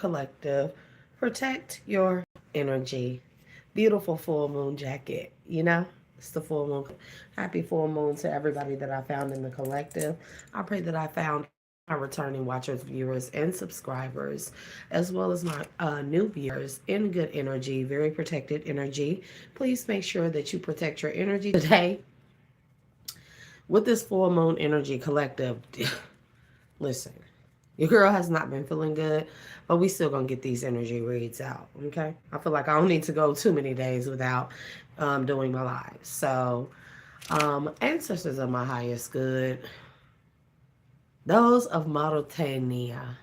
collective, protect your energy. Beautiful full moon jacket, you know? It's the full moon. Happy full moon to everybody that I found in the collective. I pray that I found all my returning watchers, viewers, and subscribers, as well as my new viewers in good energy, very protected energy. Please make sure that you protect your energy today with this full moon energy collective. Listen, your girl has not been feeling good, but we still gonna get these energy reads out. Okay, I feel like I don't need to go too many days without doing my lives. So, ancestors of my highest good, those of Mauritania.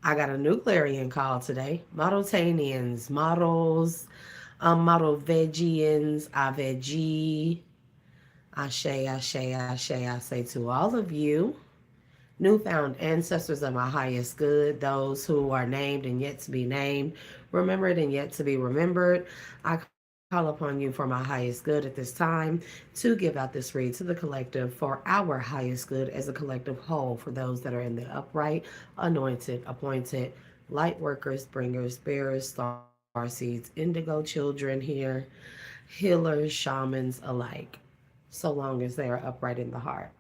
I got a new clarion call today. Mauritanians, models, Maurovegians, Aveji, Ashe, Ashe, Ashe, I say to all of you. Newfound ancestors of my highest good, those who are named and yet to be named, remembered and yet to be remembered. I call upon you for my highest good at this time to give out this read to the collective for our highest good as a collective whole for those that are in the upright, anointed, appointed, light workers, bringers, bearers, star seeds, indigo children here, healers, shamans alike, so long as they are upright in the heart.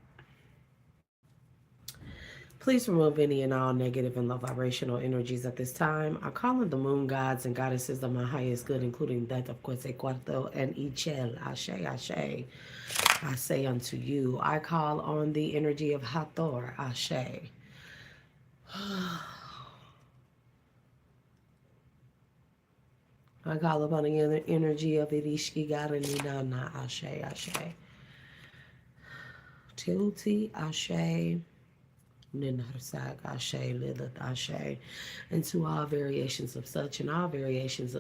Please remove any and all negative and low vibrational energies at this time. I call on the moon gods and goddesses of my highest good, including that of Quetzalcoatl and Ichel. Ashe, Ashe. I say unto you, I call on the energy of Hathor. Ashe. I call upon the energy of Irishki Garaninana. Ashe, Ashe. Tilti, Ashe. Ninharsag Ashe, Lilith Ashe, and to all variations of such and all variations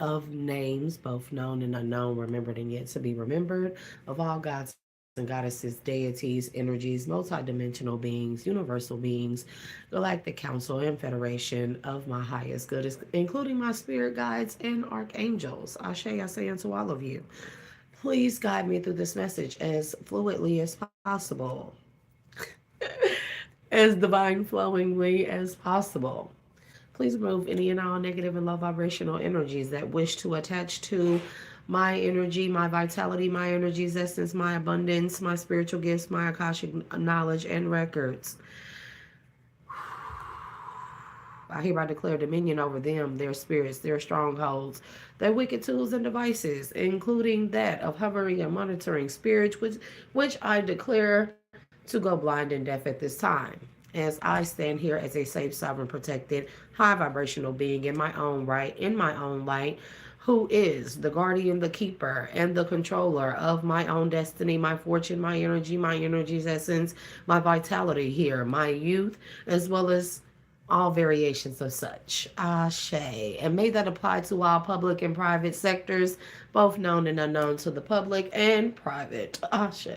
of names, both known and unknown, remembered and yet to be remembered, of all gods and goddesses, deities, energies, multidimensional beings, universal beings, galactic council and federation of my highest good, including my spirit guides and archangels. Ashe, I say unto all of you, please guide me through this message as fluidly as possible. As divine flowingly as possible. Please remove any and all negative and low vibrational energies that wish to attach to my energy, my vitality, my energy's essence, my abundance, my spiritual gifts, my Akashic knowledge and records. I hereby declare dominion over them, their spirits, their strongholds, their wicked tools and devices, including that of hovering and monitoring spirits, which I declare to go blind and deaf at this time. As I stand here as a safe, sovereign, protected, high vibrational being in my own right, in my own light, who is the guardian, the keeper, and the controller of my own destiny, my fortune, my energy's essence, my vitality here, my youth, as well as all variations of such. Ashe. And may that apply to all public and private sectors, both known and unknown to the public and private. Ashe.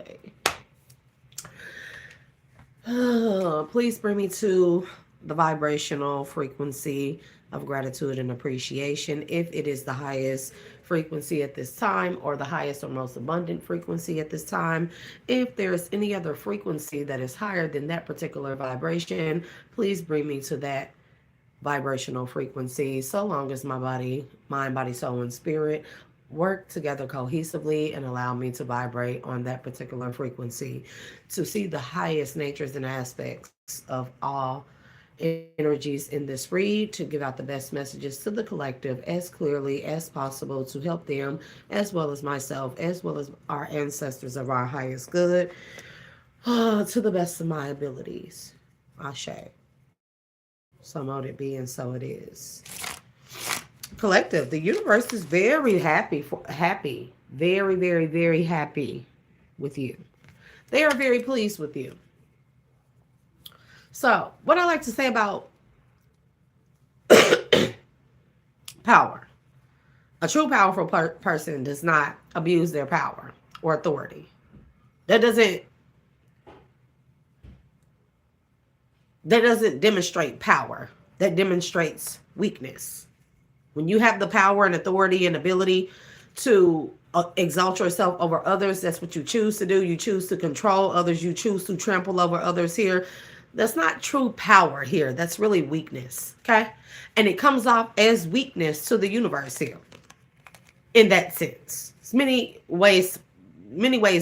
Please bring me to the vibrational frequency of gratitude and appreciation if it is the highest frequency at this time or the highest or most abundant frequency at this time. If there's any other frequency that is higher than that particular vibration, please bring me to that vibrational frequency so long as my body, mind, body, soul, and spirit work together cohesively and allow me to vibrate on that particular frequency to see the highest natures and aspects of all energies in this read, to give out the best messages to the collective as clearly as possible to help them as well as myself as well as our ancestors of our highest good to the best of my abilities. Ashe. So mote it be and so it is. Collective, the universe is very happy, very, very, very happy with you. They are very pleased with you. So, what I like to say about power. A true powerful person does not abuse their power or authority. That doesn't demonstrate power. That demonstrates weakness. When you have the power and authority and ability to exalt yourself over others, that's what you choose to do. You choose to control others. You choose to trample over others here. That's not true power here. That's really weakness. Okay. And it comes off as weakness to the universe here. In that sense. There's many ways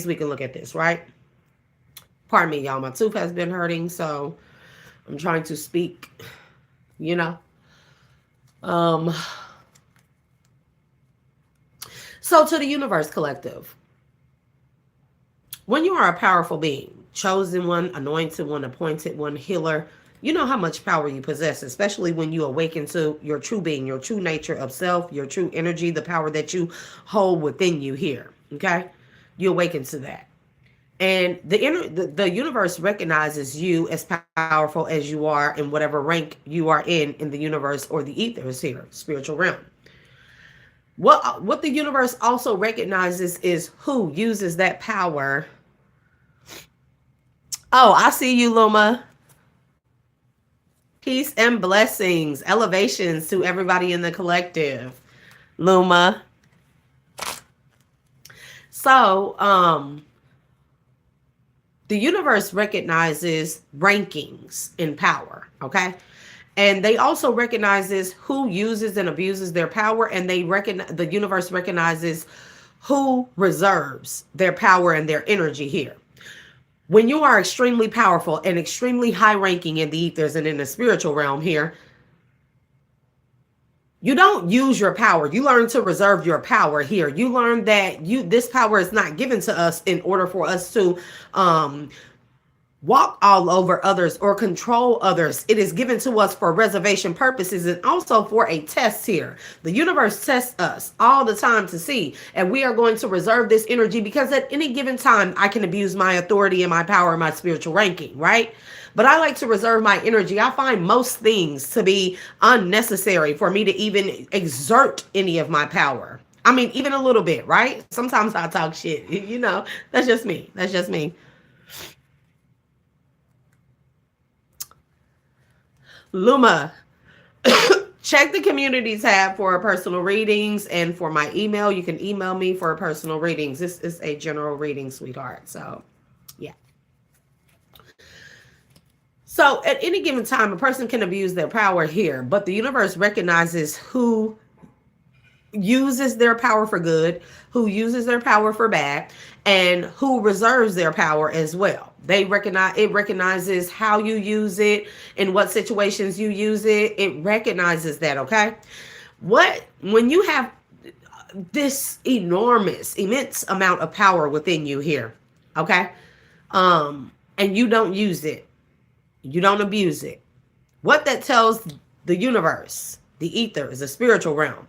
we can look at this, right? Pardon me, y'all. My tooth has been hurting, so I'm trying to speak, you know. So to the universe collective, when you are a powerful being, chosen one, anointed one, appointed one, healer, you know how much power you possess, especially when you awaken to your true being, your true nature of self, your true energy, the power that you hold within you here. Okay? You awaken to that. And the universe recognizes you as powerful as you are in whatever rank you are in the universe or the ethers here, spiritual realm. What the universe also recognizes is who uses that power. Oh, I see you, Luma. Peace and blessings, elevations to everybody in the collective, Luma. So, the universe recognizes rankings in power, okay? And they also recognizes who uses and abuses their power, and the universe recognizes who reserves their power and their energy here. When you are extremely powerful and extremely high ranking in the ethers and in the spiritual realm here, you don't use your power. You learn to reserve your power here. You learn that this power is not given to us in order for us to walk all over others or control others. It is given to us for reservation purposes and also for a test here. The universe tests us all the time to see, and we are going to reserve this energy because at any given time, I can abuse my authority and my power and my spiritual ranking, right? But I like to reserve my energy. I find most things to be unnecessary for me to even exert any of my power. I mean, even a little bit, right? Sometimes I talk shit, you know, that's just me. That's just me. Luma, check the community tab for personal readings, and for my email, you can email me for personal readings. This is a general reading, sweetheart. So, yeah. So, at any given time, a person can abuse their power here, but the universe recognizes who uses their power for good, who uses their power for bad, and who reserves their power as well. It recognizes how you use it, in what situations you use it. It recognizes that, okay? When you have this immense amount of power within you here, okay? And you don't use it, you don't abuse it. What that tells the universe, the ether, is a spiritual realm.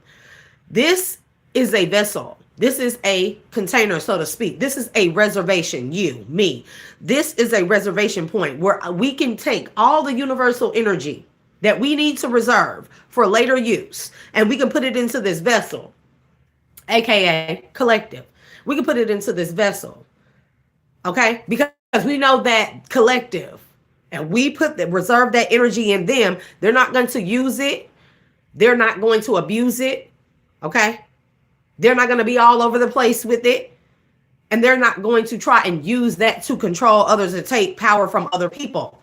This is a vessel. This is a container, so to speak. This is a reservation, you, me. This is a reservation point where we can take all the universal energy that we need to reserve for later use, and we can put it into this vessel, aka collective. We can put it into this vessel, okay? Because we know that collective, and we reserve that energy in them. They're not going to use it. They're not going to abuse it, okay? They're not going to be all over the place with it. And they're not going to try and use that to control others and take power from other people.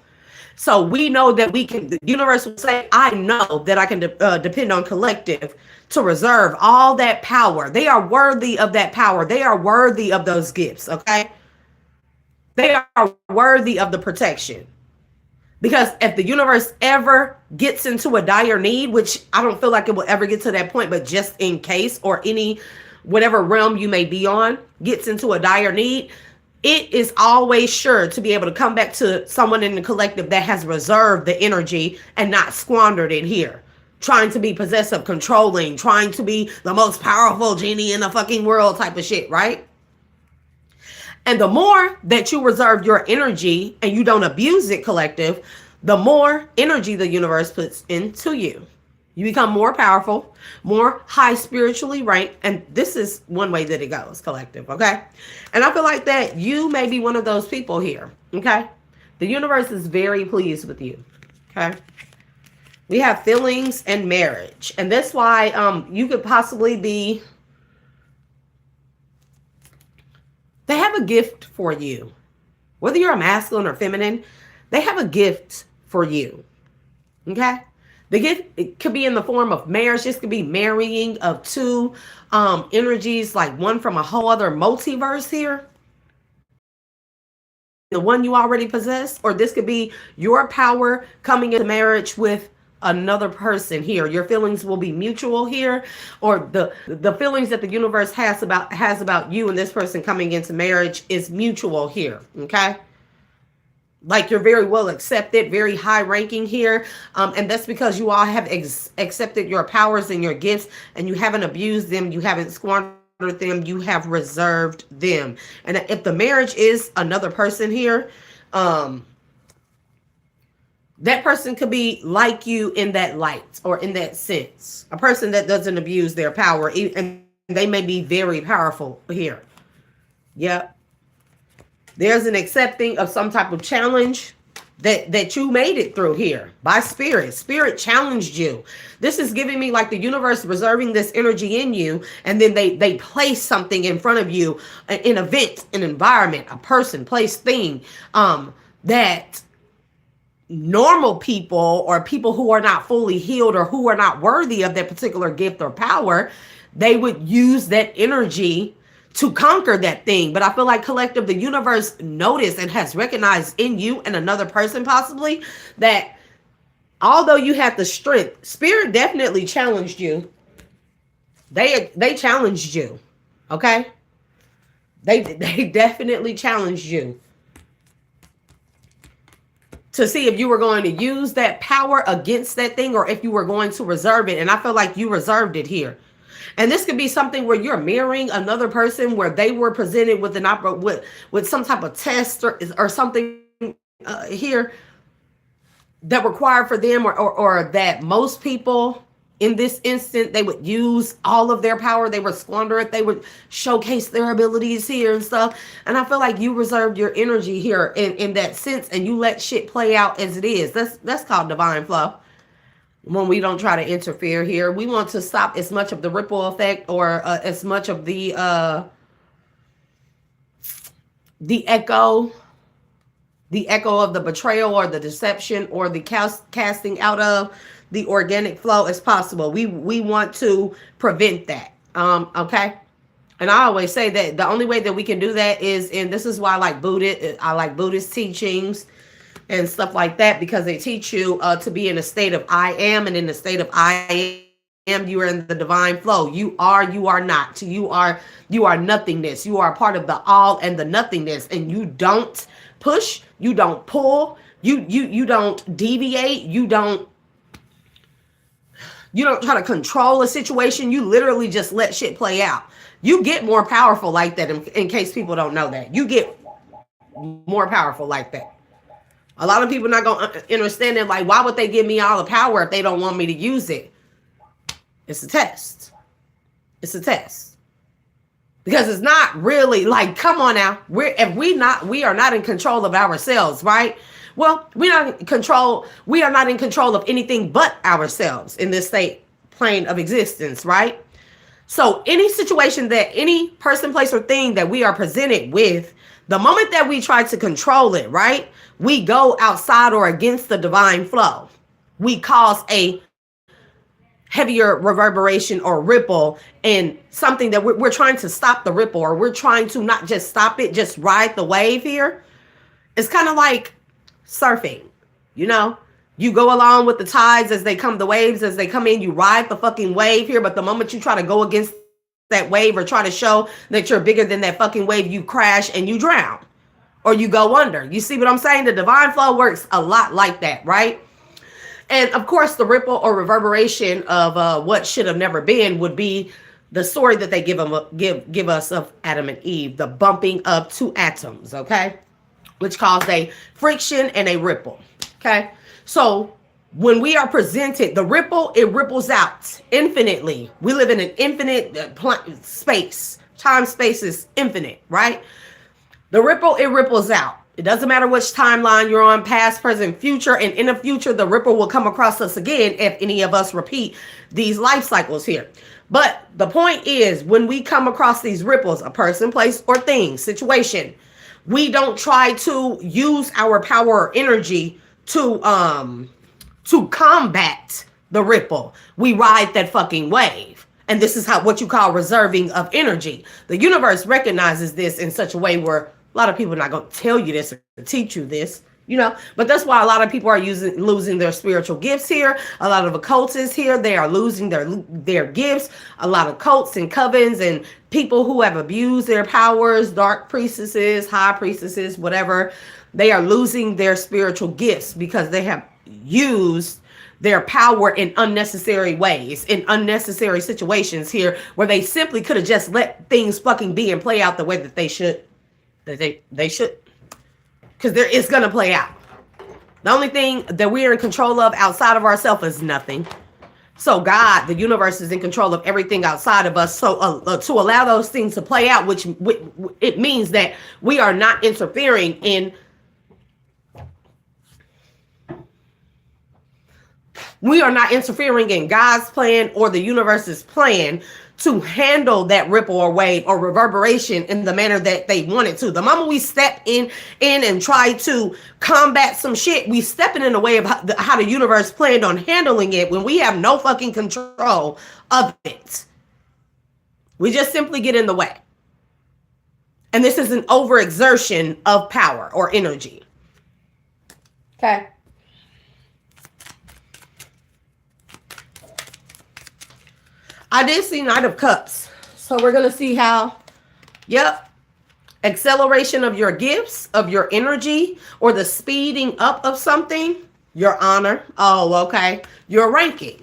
So we know that the universe will say, I know that I can depend on collective to reserve all that power. They are worthy of that power. They are worthy of those gifts, okay? They are worthy of the protection. Because if the universe ever gets into a dire need, which I don't feel like it will ever get to that point, but just in case, or whatever realm you may be on gets into a dire need, it is always sure to be able to come back to someone in the collective that has reserved the energy and not squandered it here, trying to be possessive, controlling, trying to be the most powerful genie in the fucking world type of shit, right? And the more that you reserve your energy and you don't abuse it, collective, the more energy the universe puts into you. You become more powerful, more high spiritually ranked. And this is one way that it goes, collective, okay? And I feel like that you may be one of those people here, okay? The universe is very pleased with you, okay? We have feelings and marriage. And that's why you could possibly be... They have a gift for you. Whether you're a masculine or feminine, they have a gift for you. Okay? The gift, it could be in the form of marriage. This could be marrying of two energies, like one from a whole other multiverse here, the one you already possess, or this could be your power coming into marriage with another person here. Your feelings will be mutual here, or the feelings that the universe has about you and this person coming into marriage is mutual here. Okay? Like you're very well accepted, very high ranking here. And that's because you all have accepted your powers and your gifts, and you haven't abused them. You haven't squandered them. You have reserved them. And if the marriage is another person here, that person could be like you in that light or in that sense. A person that doesn't abuse their power, and they may be very powerful here. Yep. There's an accepting of some type of challenge that you made it through here by spirit. Spirit challenged you. This is giving me like the universe reserving this energy in you, and then they place something in front of you, an event, an environment, a person, place, thing, that normal people or people who are not fully healed or who are not worthy of that particular gift or power, they would use that energy to conquer that thing. But I feel like collective, the universe noticed and has recognized in you and another person possibly that although you have the strength, spirit definitely challenged you. They challenged you. Okay? They definitely challenged you to see if you were going to use that power against that thing or if you were going to reserve it. And I feel like you reserved it here. And this could be something where you're mirroring another person where they were presented with with some type of test or something here that required for them, or that most people in this instant, they would use all of their power. They would squander it. They would showcase their abilities here and stuff. And I feel like you reserved your energy here in that sense, and you let shit play out as it is. That's called divine flow. When we don't try to interfere here, we want to stop as much of the ripple effect or as much of the echo of the betrayal or the deception or the casting out of the organic flow as possible. We want to prevent that. Okay. And I always say that the only way that we can do that is, and this is why I like Buddhist teachings and stuff like that, because they teach you to be in a state of I am, and in the state of I am, you are in the divine flow. You are not. You are nothingness. You are part of the all and the nothingness, and you don't push, you don't pull, you don't deviate, you don't try to control a situation. You literally just let shit play out. You get more powerful like that, in case people don't know that. You get more powerful like that. A lot of people not going to understand it. Like, why would they give me all the power if they don't want me to use it? It's a test. It's a test. Because it's not really like, come on now. We are not in control of ourselves, right? Well, we are not in control of anything but ourselves in this state plane of existence, right? So any situation that any person, place, or thing that we are presented with, the moment that we try to control it, right, we go outside or against the divine flow. We cause a heavier reverberation or ripple, and something that we're trying to stop the ripple, or we're trying to not just stop it, just ride the wave here. It's kind of like surfing, you go along with the tides as they come, the waves as they come in, you ride the fucking wave here. But the moment you try to go against that wave or try to show that you're bigger than that fucking wave, you crash and you drown or you go under. You see what I'm saying? The divine flow works a lot like that, right? And of course, the ripple or reverberation of what should have never been would be the story that they give us of Adam and Eve, the bumping of two atoms, okay? Which caused a friction and a ripple, okay? So when we are presented, the ripple, it ripples out infinitely. We live in an infinite space. Time, space is infinite, right? The ripple, it ripples out. It doesn't matter which timeline you're on, past, present, future, and in the future, the ripple will come across us again if any of us repeat these life cycles here. But the point is, when we come across these ripples, a person, place, or thing, situation, We don't try to use our power or energy to combat the ripple. We ride that fucking wave. And this is what you call reserving of energy. The universe recognizes this in such a way where a lot of people are not going to tell you this or teach you this, but that's why a lot of people are losing their spiritual gifts here. A lot of occultists here, they are losing their gifts. A lot of cults and covens and people who have abused their powers, dark priestesses, high priestesses, whatever, they are losing their spiritual gifts because they have used their power in unnecessary ways, in unnecessary situations here, where they simply could have just let things fucking be and play out the way that they should. They should. Because it's going to play out. The only thing that we are in control of outside of ourselves is nothing. So God, the universe, is in control of everything outside of us. So to allow those things to play out, which it means that we are not interfering in God's plan or the universe's plan to handle that ripple or wave or reverberation in the manner that they want it to. The moment we step in and try to combat some shit, we stepping in the way of how the universe planned on handling it when we have no fucking control of it. We just simply get in the way. And this is an overexertion of power or energy. Okay. I did see Knight of Cups. So we're going to see how, acceleration of your gifts, of your energy, or the speeding up of something, your honor. Oh, okay. Your ranking.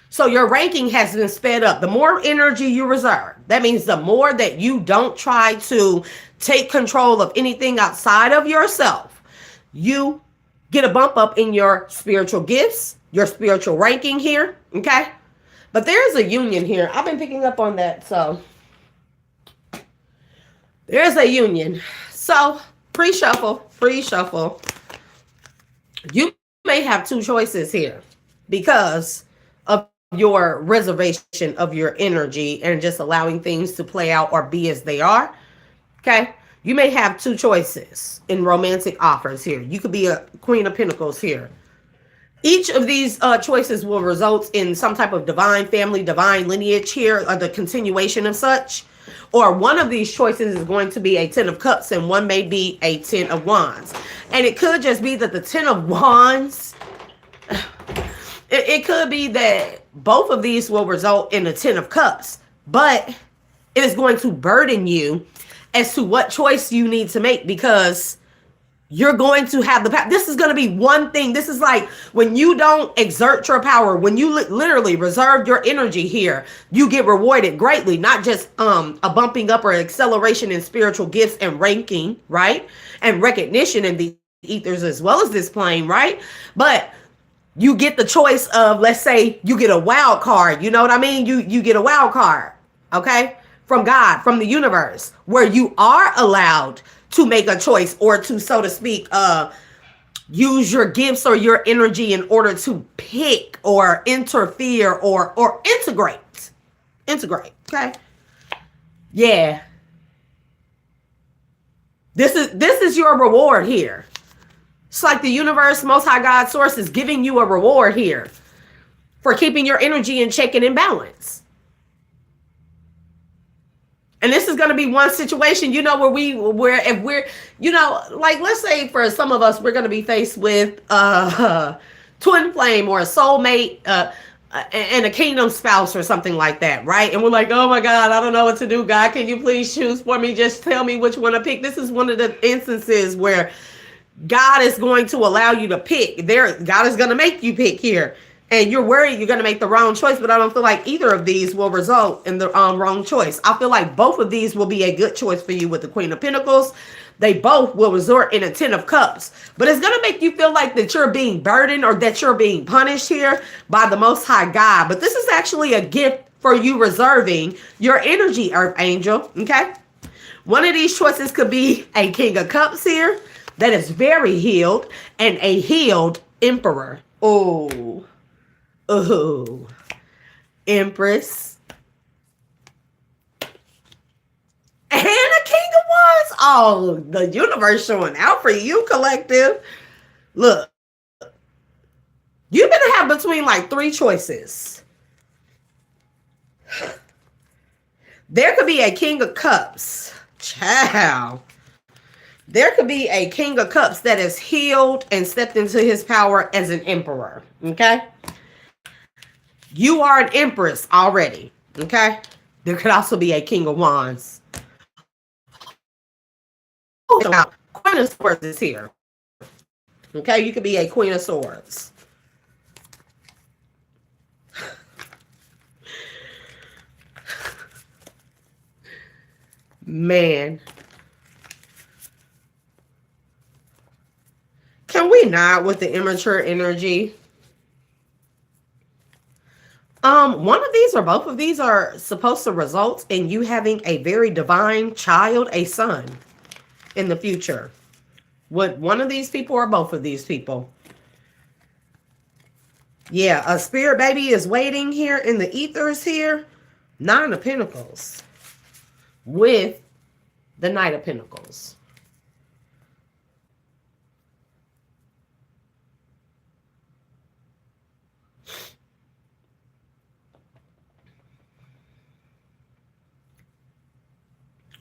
So your ranking has been sped up. The more energy you reserve, that means the more that you don't try to take control of anything outside of yourself, you get a bump up in your spiritual gifts, your spiritual ranking here, okay? But there's a union here. I've been picking up on that. So there's a union. So pre-shuffle. You may have two choices here because of your reservation of your energy and just allowing things to play out or be as they are. Okay. You may have two choices in romantic offers here. You could be a Queen of Pentacles here. Each of these choices will result in some type of divine family, divine lineage here, or the continuation of such. Or one of these choices is going to be a 10 of Cups and one may be a 10 of Wands. And it could just be that the 10 of Wands, it could be that both of these will result in a 10 of Cups. But it is going to burden you as to what choice you need to make because you're going to have the power. This is going to be one thing. This is like when you don't exert your power, when you literally reserve your energy here, you get rewarded greatly, not just a bumping up or acceleration in spiritual gifts and ranking, right? And recognition in the ethers as well as this plane, right? But you get the choice of, let's say you get a wild card. You know what I mean? You get a wild card, okay? From God, from the universe, where you are allowed to make a choice or to, so to speak, use your gifts or your energy in order to pick or interfere or integrate. Okay. Yeah. This is your reward here. It's like the universe, Most High God Source is giving you a reward here for keeping your energy in check and in balance. And this is going to be one situation, where if we're, like, let's say for some of us, we're going to be faced with twin flame or a soulmate and a kingdom spouse or something like that, right? And we're like, oh my God, I don't know what to do. God, can you please choose for me? Just tell me which one to pick. This is one of the instances where God is going to allow you to pick. God is going to make you pick here. And you're worried you're going to make the wrong choice, but I don't feel like either of these will result in the wrong choice. I feel like both of these will be a good choice for you with the Queen of Pentacles. They both will resort in a 10 of Cups, but it's going to make you feel like that you're being burdened or that you're being punished here by the Most High God. But this is actually a gift for you reserving your energy, Earth Angel. Okay. One of these choices could be a King of Cups here that is very healed and a healed Emperor. Oh, Empress. And a King of Wands. Oh, the universe showing out for you, collective. Look, you're going to have between like three choices. There could be a King of Cups. Child. There could be a King of Cups that is healed and stepped into his power as an emperor. Okay? You are an empress already. Okay? There could also be a King of Wands. Queen of Swords is here. Okay? You could be a Queen of Swords. Man. Can we not with the immature energy? One of these or both of these are supposed to result in you having a very divine child, a son, in the future. Would one of these people or both of these people? Yeah, a spirit baby is waiting here in the ethers here. 9 of Pentacles with the Knight of Pentacles.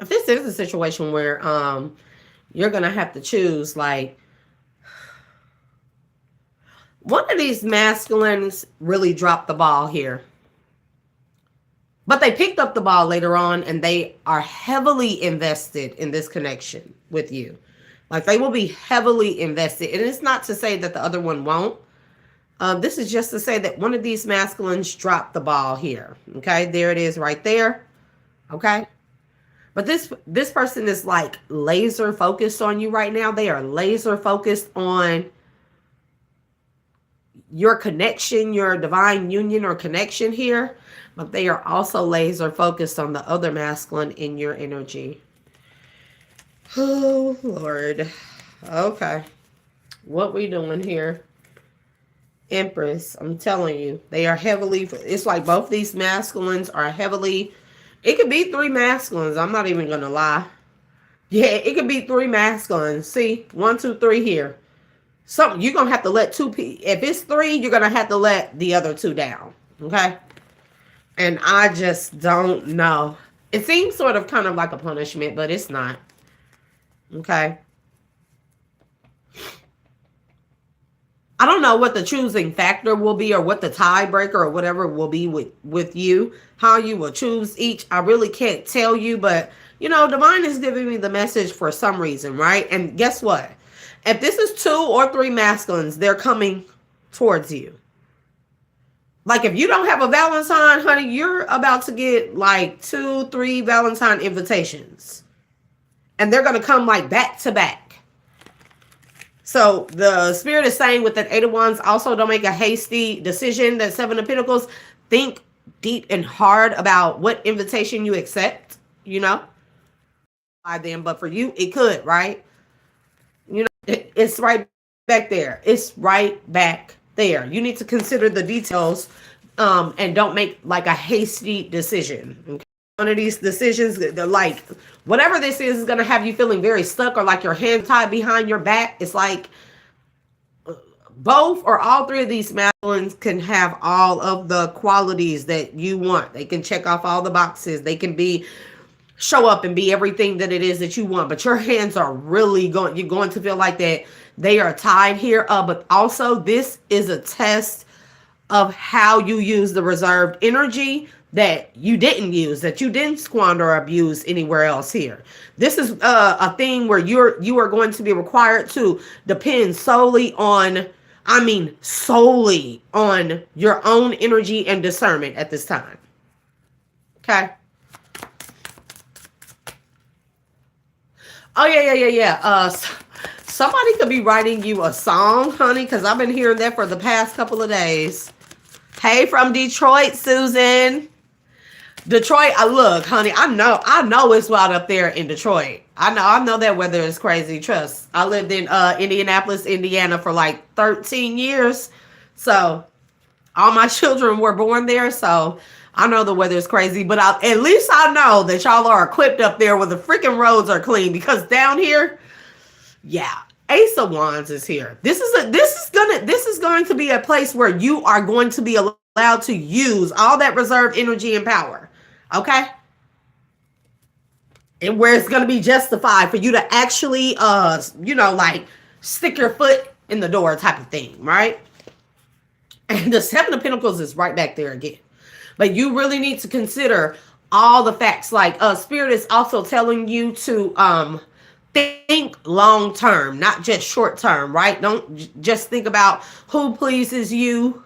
If this is a situation where you're going to have to choose, like, one of these masculines really dropped the ball here. But they picked up the ball later on, and they are heavily invested in this connection with you. Like, they will be heavily invested. And it's not to say that the other one won't. This is just to say that one of these masculines dropped the ball here. Okay, there it is right there. Okay. But this person is like laser focused on you right now. They are laser focused on your connection, your divine union or connection here. But they are also laser focused on the other masculine in your energy. Oh, Lord. Okay. What we doing here? Empress. I'm telling you. They are heavily... It's like both these masculines are heavily... It could be 3 masculines. I'm not even going to lie. Yeah, it could be 3 masculines. See? 1, 2, 3 here. Something you're going to have to let 2 people... If it's 3, you're going to have to let the other 2 down. Okay? And I just don't know. It seems sort of kind of like a punishment, but it's not. Okay. I don't know what the choosing factor will be or what the tiebreaker or whatever will be with you. How you will choose each. I really can't tell you, but, you know, Divine is giving me the message for some reason, right? And guess what? If this is 2 or 3 masculines, they're coming towards you. Like, if you don't have a Valentine, honey, you're about to get like 2, 3 Valentine invitations. And they're going to come like back to back. So the Spirit is saying with that 8 of Wands, also don't make a hasty decision. That 7 of Pentacles, think deep and hard about what invitation you accept, you know. By them, but for you, it could, right? You know, it's right back there. It's right back there. You need to consider the details and don't make like a hasty decision. Okay? One of these decisions, they're like, whatever this is going to have you feeling very stuck or like your hands tied behind your back. It's like both or all 3 of these masculines can have all of the qualities that you want. They can check off all the boxes. They can show up and be everything that it is that you want. But your hands are really you're going to feel like that they are tied here. But also this is a test of how you use the reserved energy that you didn't use, that you didn't squander or abuse anywhere else here. This is a thing where you are going to be required to depend solely on, I mean, solely on your own energy and discernment at this time. Okay. Oh, yeah. Somebody could be writing you a song, honey, because I've been hearing that for the past couple of days. Hey, from Detroit, Susan. Detroit, look, honey, I know it's wild up there in Detroit. I know that weather is crazy. Trust. I lived in Indianapolis, Indiana for like 13 years. So all my children were born there. So I know the weather is crazy, but at least I know that y'all are equipped up there where the freaking roads are clean, because down here, yeah, Ace of Wands is here. This is going to be a place where you are going to be allowed to use all that reserved energy and power. Okay? And where it's going to be justified for you to actually like stick your foot in the door type of thing, right? And the Seven of Pentacles is right back there again. But you really need to consider all the facts. Like Spirit is also telling you to think long term, not just short term, right? Don't just think about who pleases you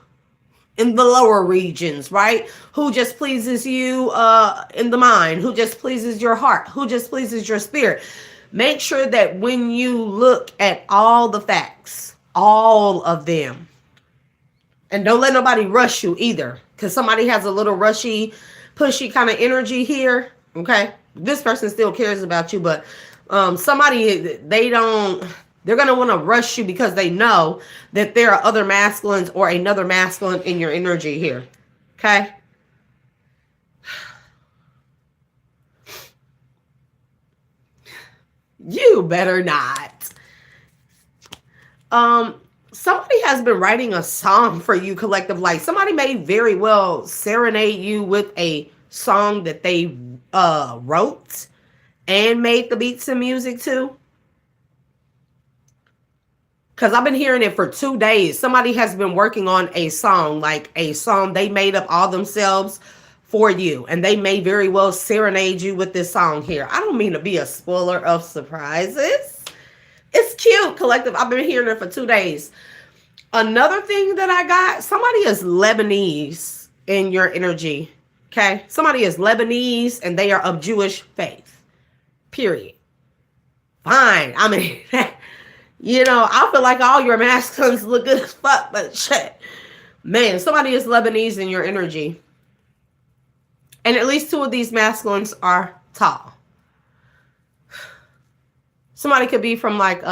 in the lower regions, right? Who just pleases you in the mind, who just pleases your heart, who just pleases your spirit. Make sure that when you look at all the facts, all of them, and don't let nobody rush you either, because somebody has a little rushy, pushy kind of energy here, okay? This person still cares about you, but somebody, they're going to want to rush you because they know that there are other masculines or another masculine in your energy here, okay? You better not. Somebody has been writing a song for you, collective. Like somebody may very well serenade you with a song that they wrote and made the beats and music to. Because I've been hearing it for 2 days. Somebody has been working on a song, like a song they made up all themselves for you. And they may very well serenade you with this song here. I don't mean to be a spoiler of surprises. It's cute, collective. I've been hearing it for 2 days. Another thing that I got, somebody is Lebanese in your energy, okay? Somebody is Lebanese and they are of Jewish faith, period. Fine. I mean, I feel like all your masculines look good as fuck, but shit. Man, somebody is Lebanese in your energy. And at least 2 of these masculines are tall. Somebody could be from like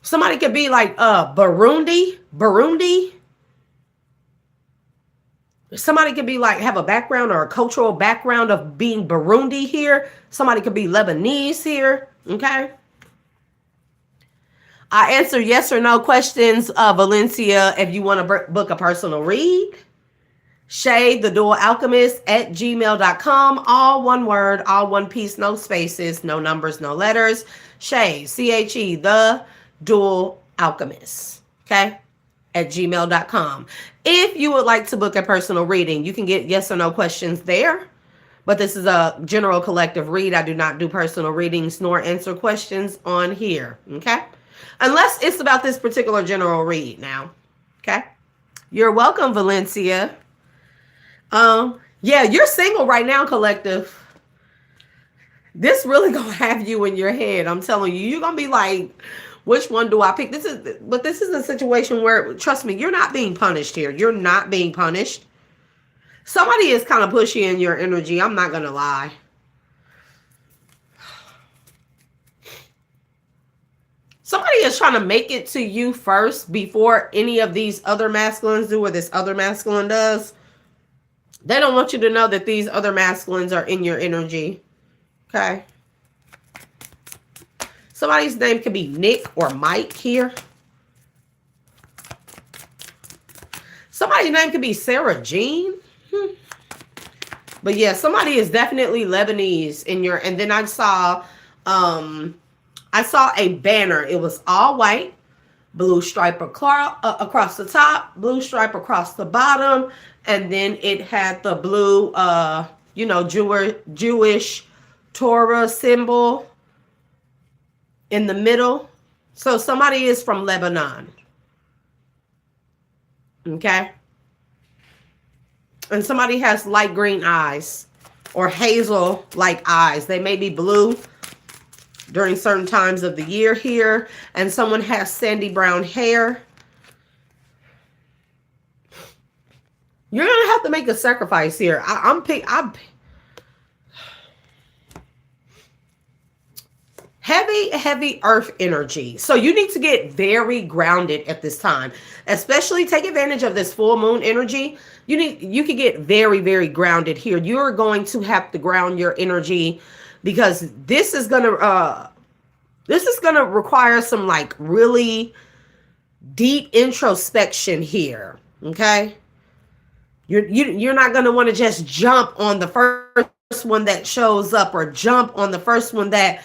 somebody could be like Burundi. Somebody could be like have a background or a cultural background of being Burundi here. Somebody could be Lebanese here. Okay. I answer yes or no questions, Valencia, if you want to book a personal read. Shay, the Dual Alchemist at gmail.com. All one word, all one piece, no spaces, no numbers, no letters. Shay, C-H-E, the Dual Alchemist. Okay? At gmail.com. If you would like to book a personal reading, you can get yes or no questions there. But this is a general collective read. I do not do personal readings nor answer questions on here. Okay? Unless it's about this particular general read now. Okay? You're welcome, Valencia. Yeah, you're single right now, collective. This really gonna have you in your head. I'm telling you, you're gonna be like, which one do I pick? This is a situation where, trust me, you're not being punished here. You're not being punished. Somebody is kind of pushy in your energy. I'm not gonna lie. Somebody is trying to make it to you first before any of these other masculines do or this other masculine does. They don't want you to know that these other masculines are in your energy. Okay. Somebody's name could be Nick or Mike here. Somebody's name could be Sarah Jean. But yeah, somebody is definitely Lebanese in your, and then I saw a banner. It was all white, blue stripe across the top, blue stripe across the bottom, and then it had the blue, Jewish Torah symbol in the middle. So somebody is from Lebanon. Okay. And somebody has light green eyes or hazel-like eyes. They may be blue during certain times of the year here. And someone has sandy brown hair. You're going to have to make a sacrifice here. heavy earth energy. So you need to get very grounded at this time, especially take advantage of this full moon energy. You can get very grounded here. You're going to have to ground your energy because this is gonna require some like really deep introspection here. Okay, you're not gonna want to just jump on the first one that shows up, or jump on the first one that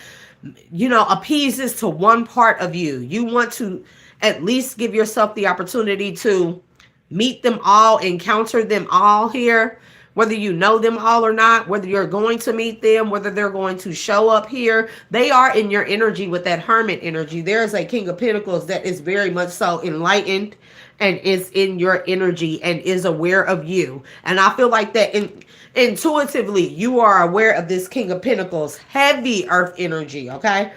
appeases to one part of you. You want to at least give yourself the opportunity to meet them all, encounter them all here, whether you know them all or not, whether you're going to meet them, whether they're going to show up here. They are in your energy with that Hermit energy. There is a King of Pentacles that is very much so enlightened and is in your energy and is aware of you. And I feel like that intuitively you are aware of this King of Pentacles, heavy earth energy, okay?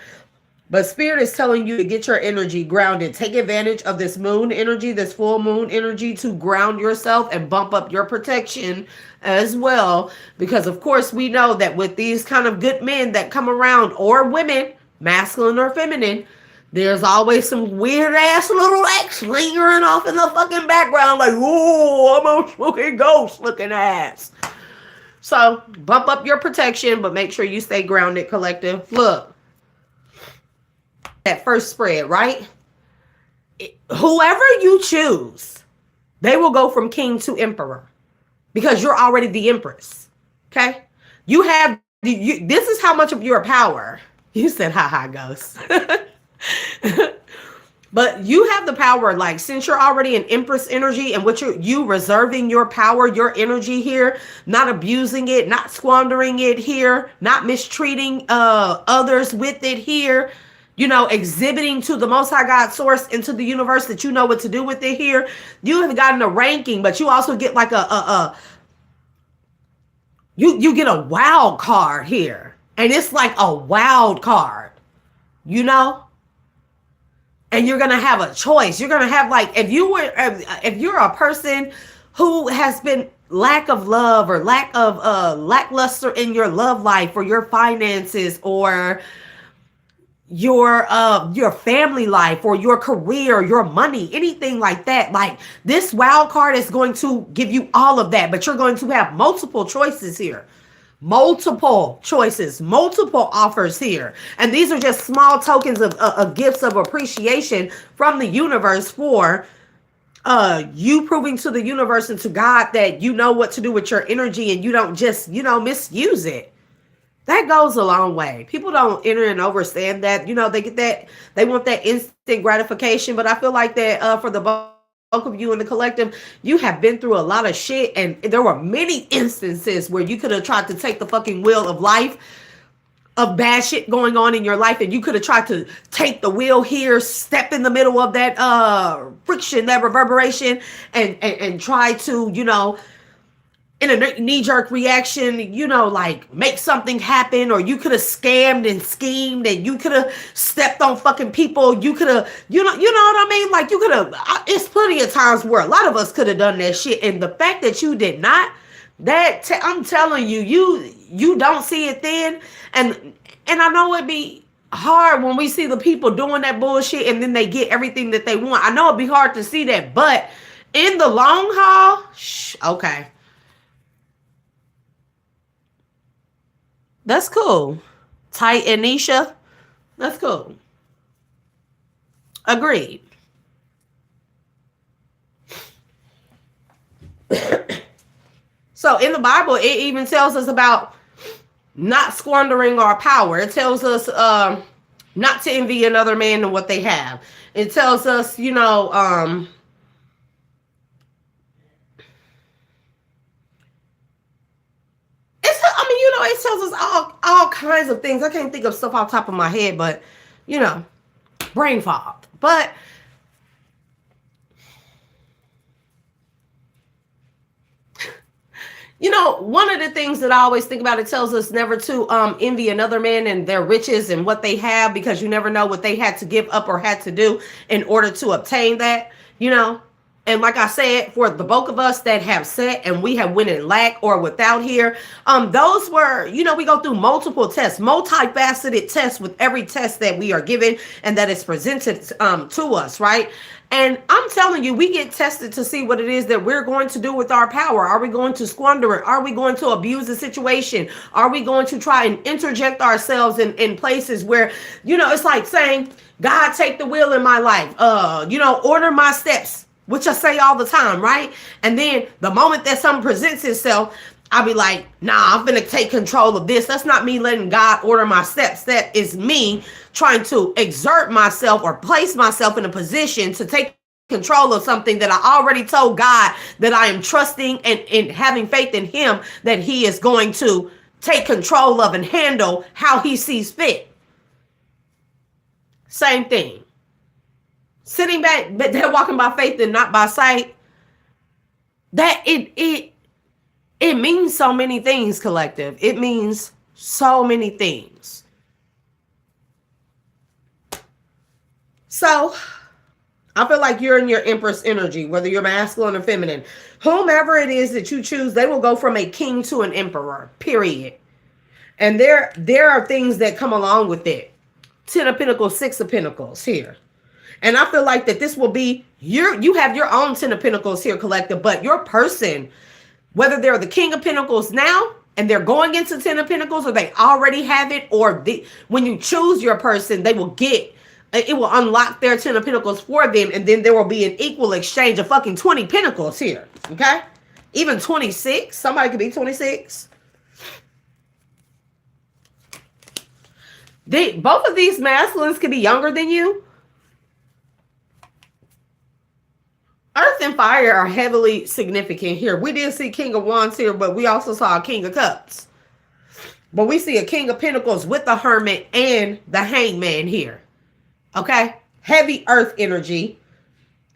But Spirit is telling you to get your energy grounded. Take advantage of this moon energy, this full moon energy, to ground yourself and bump up your protection as well. Because, of course, we know that with these kind of good men that come around, or women, masculine or feminine, there's always some weird ass little ex lingering off in the fucking background like, oh, I'm a fucking ghost looking ass. So bump up your protection, but make sure you stay grounded, collective. Look, that first spread, right? Whoever you choose, they will go from king to emperor because you're already the empress. Okay? This is how much of your power. You said, haha, ghost. But you have the power, like, since you're already an empress energy, and what you reserving your power, your energy here, not abusing it, not squandering it here, not mistreating others with it here, exhibiting to the Most High God source into the universe that you know what to do with it here. You have gotten a ranking, but you also get like you get a wild card here, and it's like a wild card, and you're going to have a choice. You're going to have, like, if you're a person who has been lack of love, or lackluster in your love life, or your finances, or your family life, or your career, your money, anything like that, like, this wild card is going to give you all of that, but you're going to have multiple choices here. Multiple choices, multiple offers here. And these are just small tokens of gifts of appreciation from the universe for you proving to the universe and to God that you know what to do with your energy, and you don't just, misuse it. That goes a long way. People don't enter and understand that. They get that, they want that instant gratification. But I feel like that for the bulk of you in the collective, you have been through a lot of shit, and there were many instances where you could have tried to take the fucking wheel of life, of bad shit going on in your life, and you could have tried to take the wheel here, step in the middle of that friction, that reverberation, and try to, in a knee-jerk reaction, like, make something happen. Or you could have scammed and schemed, and you could have stepped on fucking people. You could have, you know what I mean? Like, you could have, it's plenty of times where a lot of us could have done that shit. And the fact that you did not, I'm telling you, you don't see it then. And I know it'd be hard when we see the people doing that bullshit and then they get everything that they want. I know it'd be hard to see that, but in the long haul, okay. That's cool. Tight Anisha. That's cool. Agreed. So in the Bible, it even tells us about not squandering our power. It tells us not to envy another man and what they have. It tells us, it tells us all kinds of things. I can't think of stuff off the top of my head, but, brain fog. But one of the things that I always think about, it tells us never to envy another man and their riches and what they have, because you never know what they had to give up or had to do in order to obtain that, And like I said, for the bulk of us that have set and we have went in lack or without here, those were, you know, we go through multiple tests, multifaceted tests with every test that we are given and that is presented to us, right? And I'm telling you, we get tested to see what it is that we're going to do with our power. Are we going to squander it? Are we going to abuse the situation? Are we going to try and interject ourselves in places where, you know, it's like saying, God, take the wheel in my life. You know, order my steps, which I say all the time, right? And then the moment that something presents itself, I'll be like, nah, I'm gonna take control of this. That's not me letting God order my steps. That is me trying to exert myself or place myself in a position to take control of something that I already told God that I am trusting and having faith in him that he is going to take control of and handle how he sees fit. Same thing. Sitting back, but they're walking by faith and not by sight. That it means so many things, collective. It means so many things. So I feel like you're in your Empress energy, whether you're masculine or feminine. Whomever it is that you choose, they will go from a king to an emperor, period. And there are things that come along with it. 10 of Pentacles, 6 of Pentacles here. And I feel like that this will be, you have your own 10 of Pentacles here, collective, but your person, whether they're the King of Pentacles now and they're going into 10 of Pentacles, or they already have it, or when you choose your person, they will get, it will unlock their 10 of Pentacles for them, and then there will be an equal exchange of fucking 20 Pentacles here, okay? Even 26, somebody could be 26. Both of these masculines could be younger than you. Earth and fire are heavily significant here. We did see King of Wands here, but we also saw a King of Cups. But we see a King of Pentacles with the Hermit and the Hangman here. Okay? Heavy earth energy.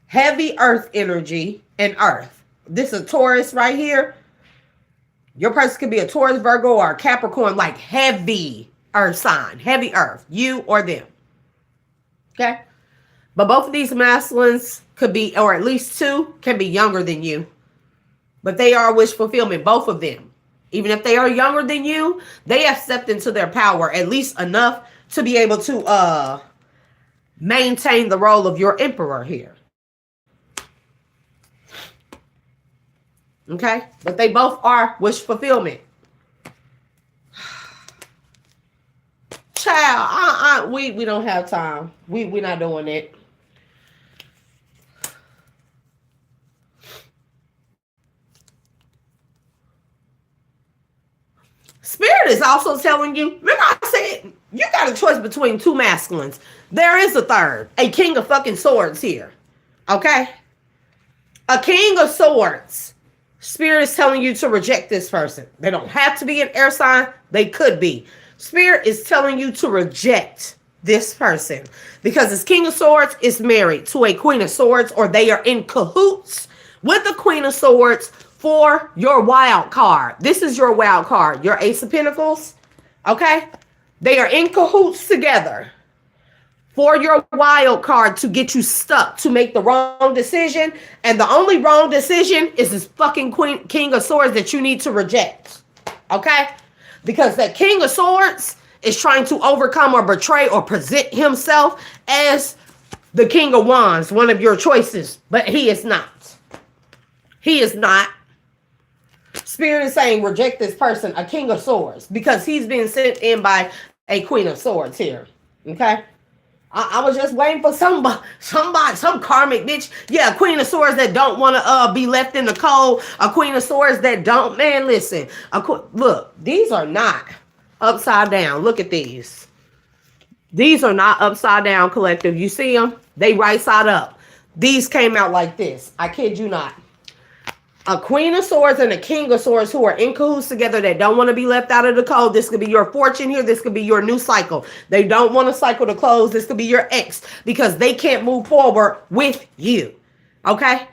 Heavy earth energy and earth. This is a Taurus right here. Your person could be a Taurus, Virgo, or a Capricorn, like heavy earth sign. Heavy earth. You or them. Okay? But both of these masculines could be, or at least two, can be younger than you. But they are wish fulfillment, both of them. Even if they are younger than you, they have stepped into their power at least enough to be able to maintain the role of your emperor here. Okay? But they both are wish fulfillment. Child, we don't have time. We're not doing it. Spirit is also telling you, remember I said, you got a choice between two masculines. There is a third, a King of fucking Swords here. Okay? A King of Swords. Spirit is telling you to reject this person. They don't have to be an air sign. They could be. Spirit is telling you to reject this person. Because this King of Swords is married to a Queen of Swords, or they are in cahoots with the Queen of Swords for your wild card. This is your wild card. Your Ace of Pentacles. Okay? They are in cahoots together for your wild card to get you stuck, to make the wrong decision. And the only wrong decision is this fucking King of Swords that you need to reject. Okay? Because that King of Swords is trying to overcome or betray or present himself as the King of Wands, one of your choices. But he is not. He is not. Spirit is saying reject this person, a King of Swords, because he's being sent in by a Queen of Swords here. Okay? I was just waiting for somebody, some karmic bitch. Yeah, a Queen of Swords that don't want to be left in the cold. A Queen of Swords that don't, man, listen. Look, these are not upside down. Look at these. These are not upside down, collective. You see them? They right side up. These came out like this. I kid you not. A Queen of Swords and a King of Swords who are in cahoots together that don't want to be left out of the cold. This could be your fortune here. This could be your new cycle. They don't want to cycle to close. This could be your ex because they can't move forward with you. Okay?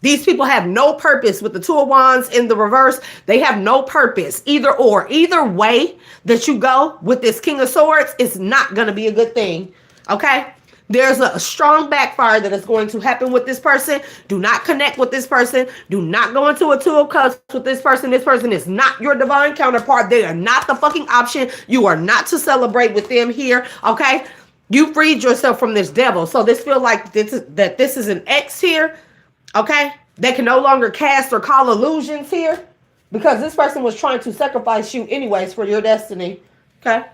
These people have no purpose with the Two of Wands in the reverse. They have no purpose. Either or. Either way that you go with this King of Swords, it's not going to be a good thing. Okay? There's a strong backfire that is going to happen with this person. Do not connect with this person. Do not go into a two of cups with this person. This person is not your divine counterpart. They are not the fucking option. You are not to celebrate with them here. Okay? You freed yourself from this devil. So this feels like this is an ex here. Okay? They can no longer cast or call illusions here. Because this person was trying to sacrifice you anyways for your destiny. Okay?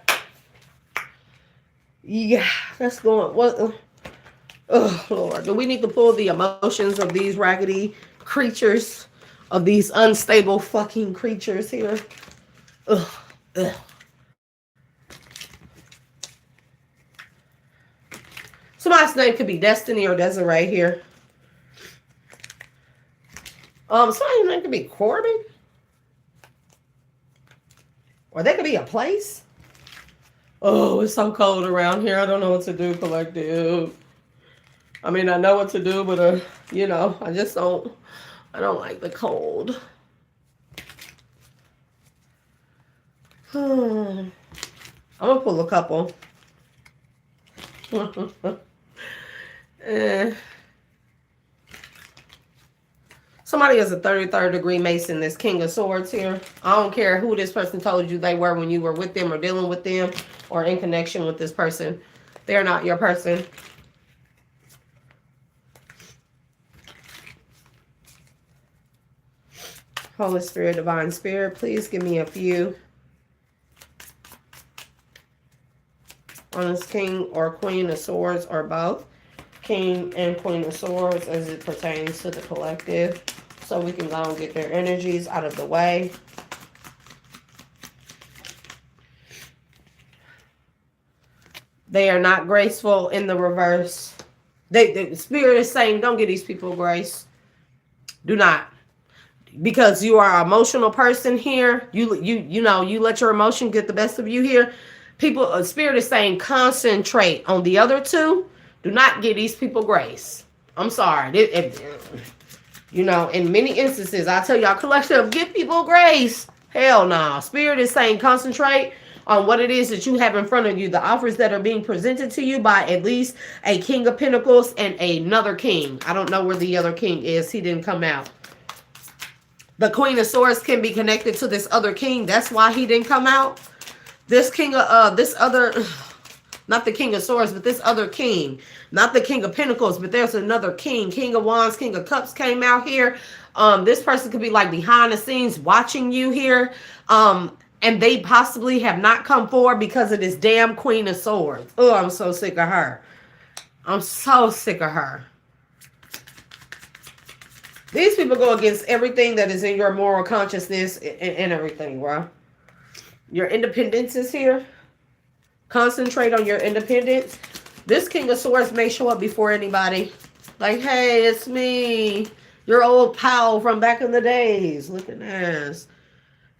Yeah, that's going. What? Oh, Lord. Do we need to pull the emotions of these raggedy creatures? Of these unstable fucking creatures here? Ugh. Ugh. Somebody's name could be Destiny or Desiree here. Somebody's name could be Corbin. Or that could be a place. Oh, it's so cold around here. I don't know what to do, collective. I mean, I know what to do, but, you know, I don't like the cold. I'm going to pull a couple. Somebody is a 33rd degree Mason, this King of Swords here. I don't care who this person told you they were when you were with them or dealing with them or in connection with this person. They're not your person. Holy Spirit, Divine Spirit, please give me a few on this King or Queen of Swords or both. King and Queen of Swords as it pertains to the collective. So we can go and get their energies out of the way. They are not graceful in the reverse. The Spirit is saying, don't give these people grace. Do not. Because you are an emotional person here. You know, you let your emotion get the best of you here. People, Spirit is saying, concentrate on the other two. Do not give these people grace. I'm sorry. You know, in many instances, I tell y'all, collective, give people grace. Hell no. Spirit is saying concentrate on what it is that you have in front of you. The offers that are being presented to you by at least a King of Pentacles and another king. I don't know where the other king is. He didn't come out. The Queen of Swords can be connected to this other king. That's why he didn't come out. This king of, this other... Not the King of Swords, but this other king. Not the King of Pentacles, but there's another king. King of Wands, King of Cups came out here. This person could be like behind the scenes watching you here. And they possibly have not come forward because of this damn Queen of Swords. Oh, I'm so sick of her. I'm so sick of her. These people go against everything that is in your moral consciousness and everything, bro. Your independence is here. Concentrate on your independence. This King of Swords may show up before anybody. Like, hey, it's me. Your old pal from back in the days. Look at this.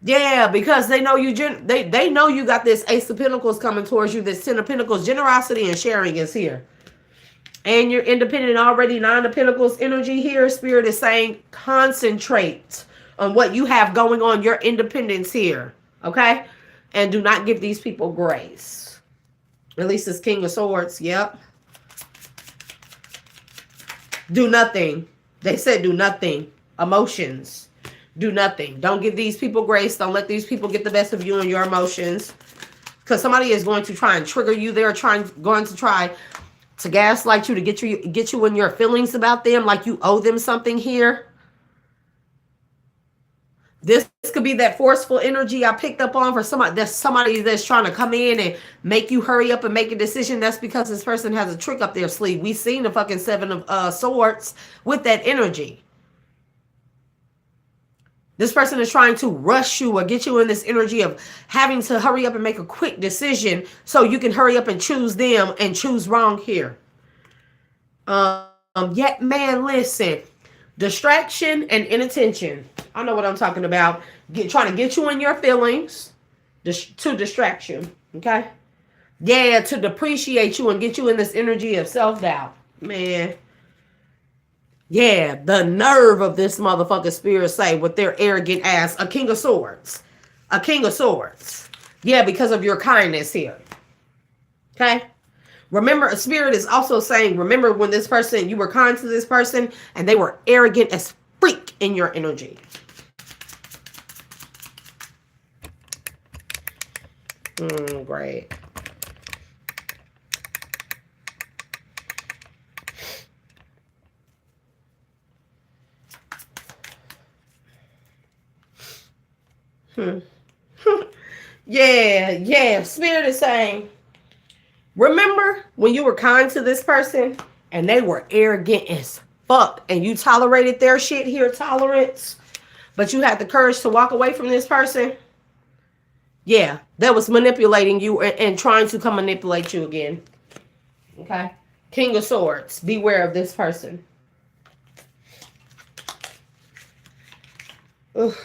Yeah, because they know you. They know you got this Ace of Pentacles coming towards you. This Ten of Pentacles. Generosity and sharing is here. And you're independent already. Nine of Pentacles energy here. Spirit is saying concentrate on what you have going on. Your independence here. Okay? And do not give these people grace. At least it's King of Swords. Yep. Do nothing. They said do nothing. Emotions. Do nothing. Don't give these people grace. Don't let these people get the best of you and your emotions. Because somebody is going to try and trigger you. They're going to try to gaslight you to get you in your feelings about them. Like you owe them something here. This could be that forceful energy I picked up on for somebody that's trying to come in and make you hurry up and make a decision. That's because this person has a trick up their sleeve. We've seen the fucking Seven of Swords with that energy. This person is trying to rush you or get you in this energy of having to hurry up and make a quick decision so you can hurry up and choose them and choose wrong here. Yet, man, listen. Distraction and inattention. I know what I'm talking about. Trying to get you in your feelings to distract you. Okay? Yeah, to depreciate you and get you in this energy of self-doubt. Man. Yeah, the nerve of this motherfucking spirit say with their arrogant ass, a King of Swords. A King of Swords. Yeah, because of your kindness here. Okay? Remember, a spirit is also saying, remember when this person, you were kind to this person and they were arrogant as freak in your energy. Great. Yeah. Spirit is saying, remember when you were kind to this person and they were arrogant as fuck and you tolerated their shit here, tolerance, but you had the courage to walk away from this person? Yeah, that was manipulating you and trying to come manipulate you again. Okay? King of Swords. Beware of this person. Ugh,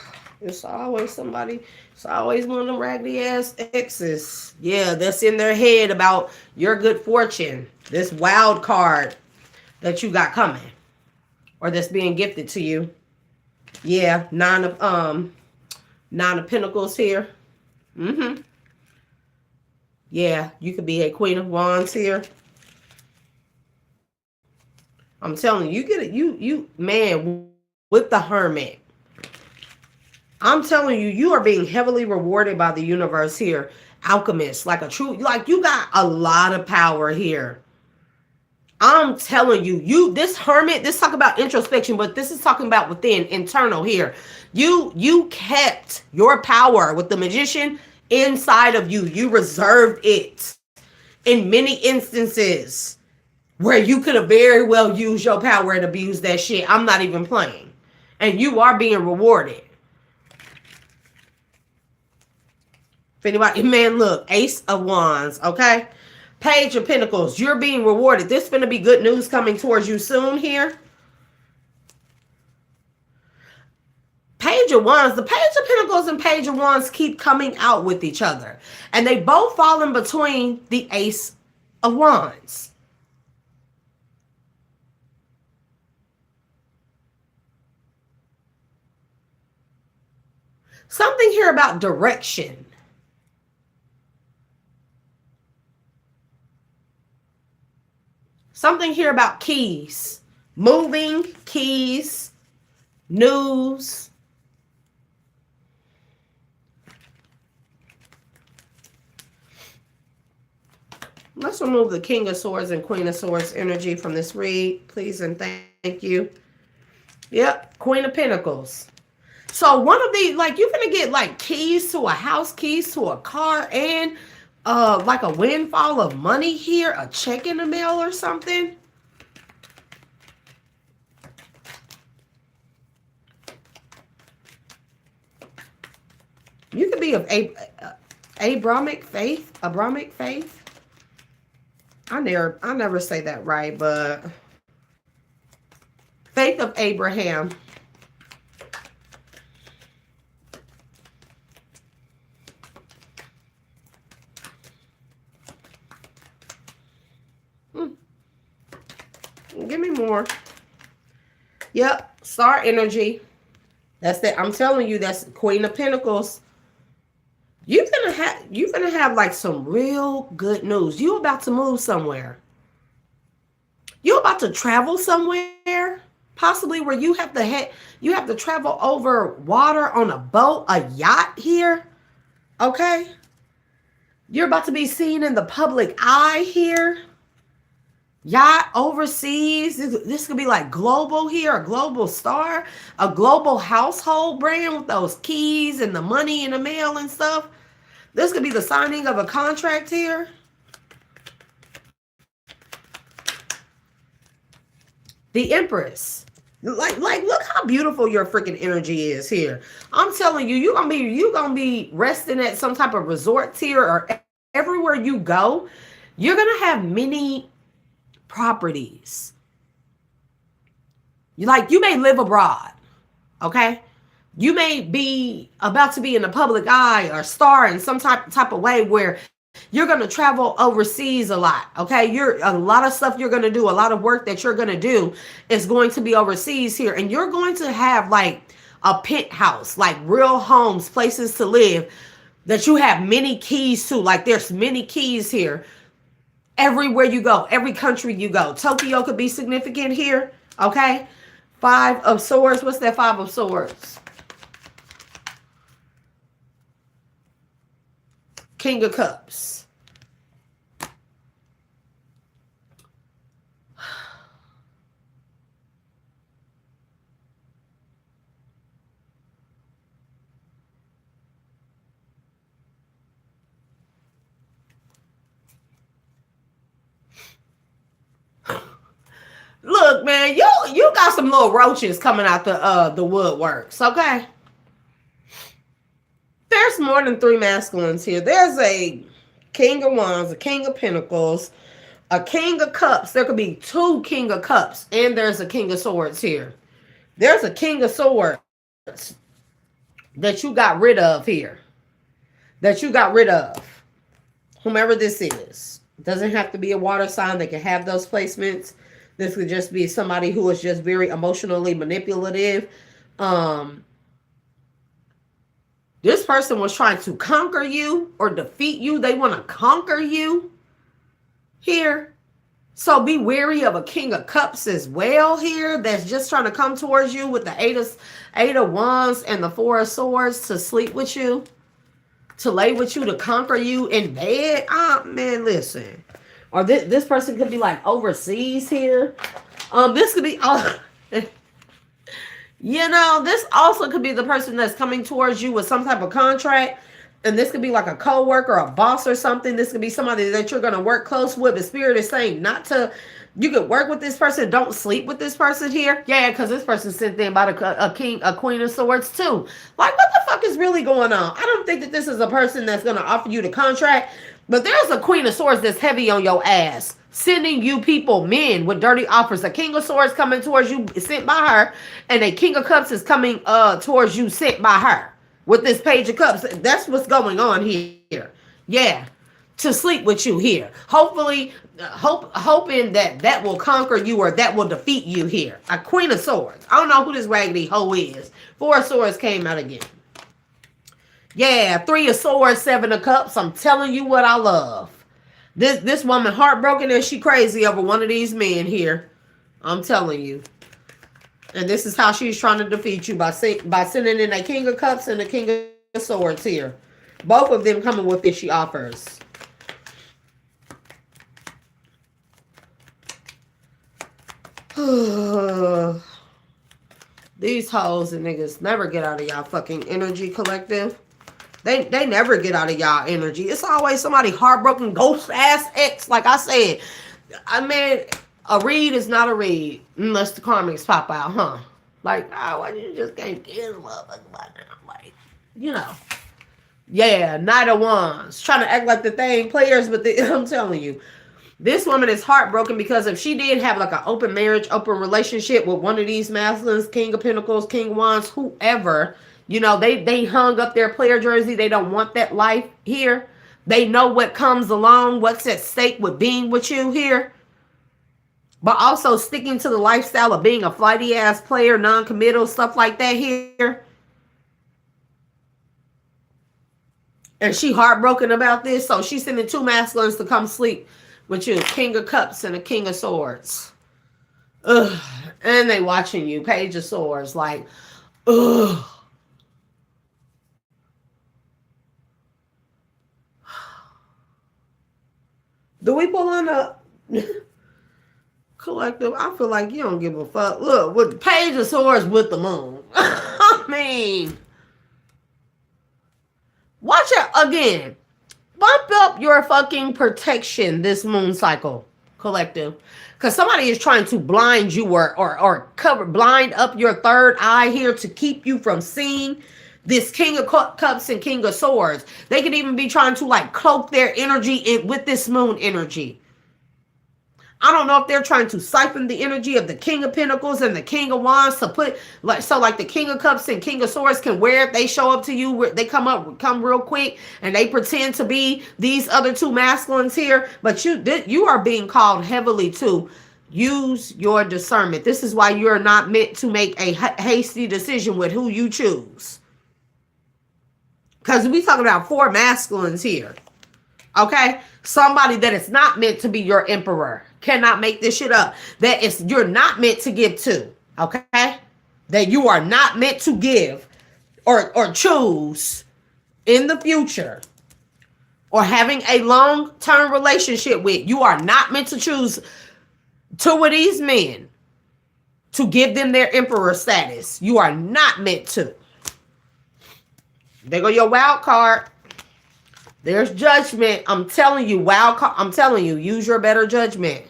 it's always somebody. It's always one of them raggedy ass exes. Yeah, that's in their head about your good fortune. This wild card that you got coming. Or that's being gifted to you. Yeah, nine of Pentacles here. Yeah, you could be a Queen of Wands here. I'm telling you, you get it. You man, with the Hermit. I'm telling you, you are being heavily rewarded by the universe here. Alchemist, like a true, like you got a lot of power here. I'm telling you, this Hermit, this talk about introspection, but this is talking about within, internal here. You kept your power with the Magician inside of you. You reserved it in many instances where you could have very well used your power and abused that shit. I'm not even playing. And you are being rewarded. If anybody, man, look, Ace of Wands, okay? Page of Pentacles, you're being rewarded. This is going to be good news coming towards you soon here. Page of Wands, the Page of Pentacles and Page of Wands keep coming out with each other. And they both fall in between the Ace of Wands. Something here about direction. Something here about keys. Moving, keys, news. Let's remove the King of Swords and Queen of Swords energy from this read, please and thank you. Yep, Queen of Pentacles. So one of these, like, you're going to get like keys to a house, keys to a car, and like a windfall of money here, a check in the mail or something. You could be of Abrahamic faith, Abrahamic faith. I never say that right, but faith of Abraham. Give me more. Yep, star energy. That's it. I'm telling you, that's Queen of Pentacles. You're gonna have like some real good news. You're about to move somewhere. You're about to travel somewhere, possibly where you have to travel over water on a boat, a yacht here. Okay? You're about to be seen in the public eye here. Yacht overseas. This could be like global here, a global star, a global household brand with those keys and the money in the mail and stuff. This could be the signing of a contract here. The Empress. Like, look how beautiful your freaking energy is here. I'm telling you, you're gonna be resting at some type of resorts here, or everywhere you go, you're gonna have many properties. You may live abroad, okay? You may be about to be in the public eye or star in some type of way where you're going to travel overseas a lot, okay? A lot of stuff you're going to do, a lot of work that you're going to do is going to be overseas here. And you're going to have like a penthouse, like real homes, places to live that you have many keys to. Like there's many keys here everywhere you go, every country you go. Tokyo could be significant here, okay? 5 of Swords. What's that 5 of Swords? King of Cups. Look, man, you got some little roaches coming out the woodworks, okay? There's more than 3 masculines here. There's a King of Wands, a King of Pentacles, a King of Cups. There could be 2 King of Cups, and there's a King of Swords here. There's a King of Swords that you got rid of here. That you got rid of. Whomever this is. It doesn't have to be a water sign. They can have those placements. This could just be somebody who is just very emotionally manipulative. This person was trying to conquer you or defeat you. They want to conquer you here. So be wary of a King of Cups as well here. That's just trying to come towards you with the Eight of Wands and the 4 of Swords to sleep with you. To lay with you, to conquer you in bed. Man, listen. Or this person could be like overseas here. This could be, you know, this also could be the person that's coming towards you with some type of contract. And this could be like a co-worker, a boss or something. This could be somebody that you're going to work close with. The spirit is saying not to, you could work with this person. Don't sleep with this person here. Yeah, because this person sent them about a Queen of Swords too. Like, what the fuck is really going on? I don't think that this is a person that's going to offer you the contract. But there's a Queen of Swords that's heavy on your ass. Sending you people, men, with dirty offers. A King of Swords coming towards you, sent by her. And a King of Cups is coming towards you, sent by her. With this Page of Cups. That's what's going on here. Yeah. To sleep with you here. Hopefully, hoping that will conquer you or that will defeat you here. A Queen of Swords. I don't know who this raggedy hoe is. 4 of Swords came out again. Yeah, 3 of Swords, 7 of Cups. I'm telling you what I love. This woman heartbroken and she crazy over one of these men here. I'm telling you. And this is how she's trying to defeat you by sending in a King of Cups and a King of Swords here. Both of them coming with fishy offers. These hoes and niggas never get out of y'all fucking energy, collective. They never get out of y'all energy. It's always somebody heartbroken, ghost ass ex. Like I said, I mean, a read is not a read unless the karmics pop out, huh? Like, why you just can't get a motherfucker by now? Like, you know. Yeah, Knight of Wands. Trying to act like the thing players, but I'm telling you. This woman is heartbroken because if she did have like an open marriage, open relationship with one of these masculines, King of Pentacles, King of Wands, whoever, you know, they hung up their player jersey. They don't want that life here. They know what comes along, what's at stake with being with you here. But also sticking to the lifestyle of being a flighty ass player, non-committal, stuff like that here. And she heartbroken about this. So she's sending 2 masculines to come sleep with you. King of Cups and a King of Swords. Ugh. And they watching you. Page of Swords. Like, ugh. Do we pull on a collective? I feel like you don't give a fuck. Look, with Page of Swords with the moon. I mean, watch it again. Bump up your fucking protection this moon cycle, collective. Because somebody is trying to blind you or blind up your third eye here to keep you from seeing this King of Cups and King of Swords. They could even be trying to like cloak their energy with this moon energy. I don't know if they're trying to siphon the energy of the King of Pentacles and the King of Wands to put like, so like the King of Cups and King of Swords can wear it. They show up to you, they come real quick and they pretend to be these other 2 masculines here. But you are being called heavily to use your discernment. This is why you're not meant to make a hasty decision with who you choose. Because we talking about 4 masculines here. Okay? Somebody that is not meant to be your emperor. Cannot make this shit up. That is, you're not meant to give to. Okay? That you are not meant to give or choose in the future, or having a long-term relationship with. You are not meant to choose two of these men to give them their emperor status. You are not meant to. There go your wild card. There's judgment. I'm telling you, wild card. I'm telling you, use your better judgment.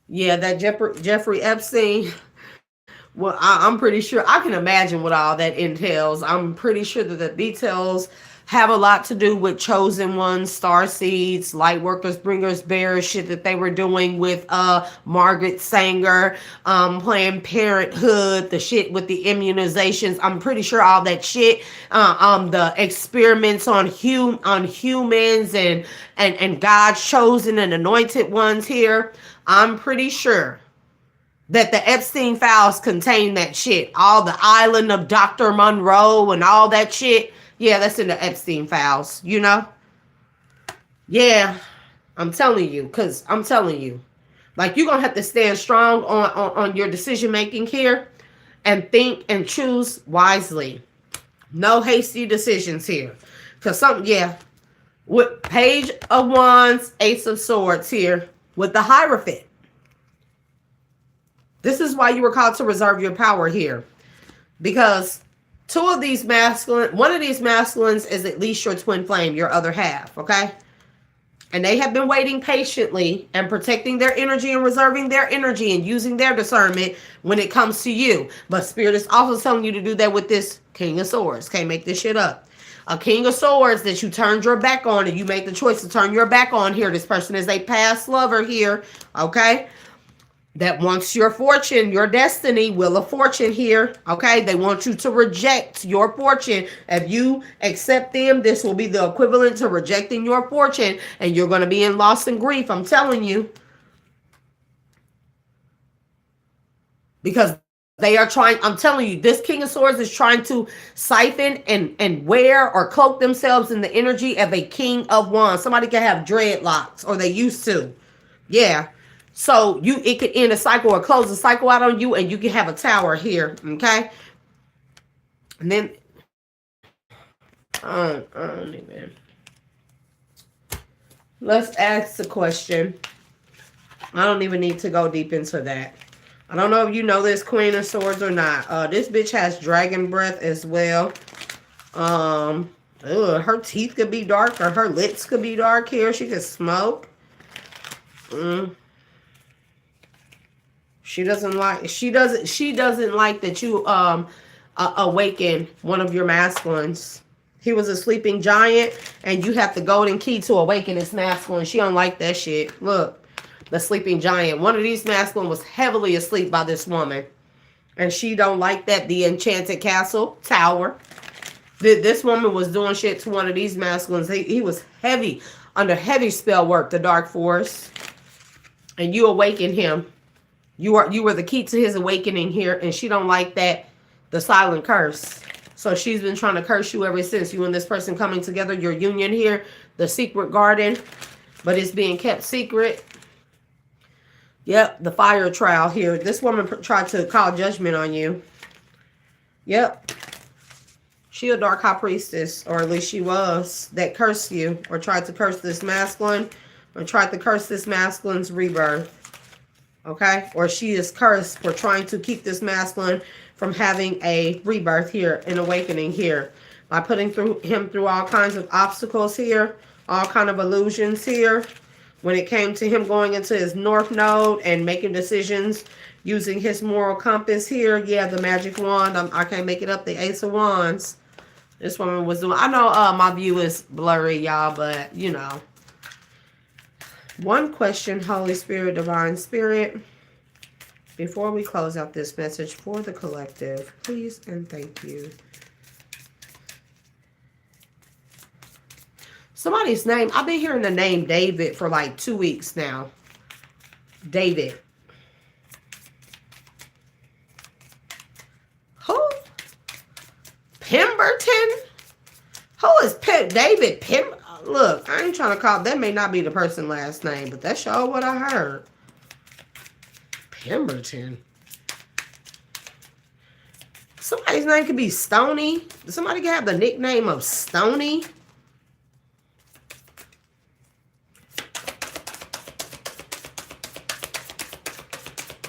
Yeah, that Jeffrey Epstein. Well, I'm pretty sure, I can imagine what all that entails. I'm pretty sure that the details have a lot to do with chosen ones, star seeds, light workers, bringers, bearers, shit that they were doing with Margaret Sanger, Planned Parenthood, the shit with the immunizations. I'm pretty sure all that shit, the experiments on humans and God's chosen and anointed ones here. I'm pretty sure that the Epstein files contain that shit. All the island of Dr. Monroe and all that shit. Yeah, that's in the Epstein files, you know? Yeah, I'm telling you, because I'm telling you. Like, you're going to have to stand strong on your decision-making here and think and choose wisely. No hasty decisions here. Because something, yeah, with Page of Wands, Ace of Swords here with the Hierophant. This is why you were called to reserve your power here. Because one of these masculines is at least your twin flame, your other half, okay? And they have been waiting patiently and protecting their energy and reserving their energy and using their discernment when it comes to you. But Spirit is also telling you to do that with this King of Swords. Can't make this shit up. A King of Swords that you turned your back on, and you made the choice to turn your back on here. This person is a past lover here, okay? That wants your fortune, your destiny, Wheel of Fortune here. Okay, they want you to reject your fortune. If you accept them, this will be the equivalent to rejecting your fortune, and you're going to be in loss and grief. I'm telling you. Because they are trying, I'm telling you, this King of Swords is trying to siphon and wear or cloak themselves in the energy of a King of Wands. Somebody can have dreadlocks, or they used to. Yeah. So it could end a cycle or close a cycle out on you, and you can have a tower here, okay? And then I don't even. Let's ask the question. I don't even need to go deep into that. I don't know if you know this Queen of Swords or not. This bitch has dragon breath as well. Her teeth could be dark, or her lips could be dark here. She could smoke. She doesn't like that you awaken one of your masculines. He was a sleeping giant, and you have the golden key to awaken this masculine. She don't like that shit. Look, the sleeping giant. One of these masculine was heavily asleep by this woman, and she don't like that. The enchanted castle tower. This woman was doing shit to one of these masculines. He was heavy, under heavy spell work, the dark forest, and you awaken him. You were the key to his awakening here, and she don't like that, the silent curse. So she's been trying to curse you ever since. You and this person coming together, your union here, the secret garden, but it's being kept secret. Yep, the fire trial here. This woman tried to call judgment on you. Yep. She a dark high priestess, or at least she was, that cursed you, or tried to curse this masculine, or tried to curse this masculine's rebirth. Okay, or she is cursed for trying to keep this masculine from having a rebirth here, an awakening here, by putting him through all kinds of obstacles here, all kind of illusions here. When it came to him going into his north node and making decisions using his moral compass here, yeah, the magic wand. I can't make it up. The Ace of Wands. This woman was doing. I know my view is blurry, y'all, but you know. One question, Holy Spirit, Divine Spirit, before we close out this message for the collective, please and thank you. Somebody's name, I've been hearing the name David for like 2 weeks now. David. Who? Pemberton? Who is David Pim? Look, I ain't trying to call. That may not be the person's last name, but that's sure what I heard. Pemberton. Somebody's name could be Stony. Somebody could have the nickname of Stony.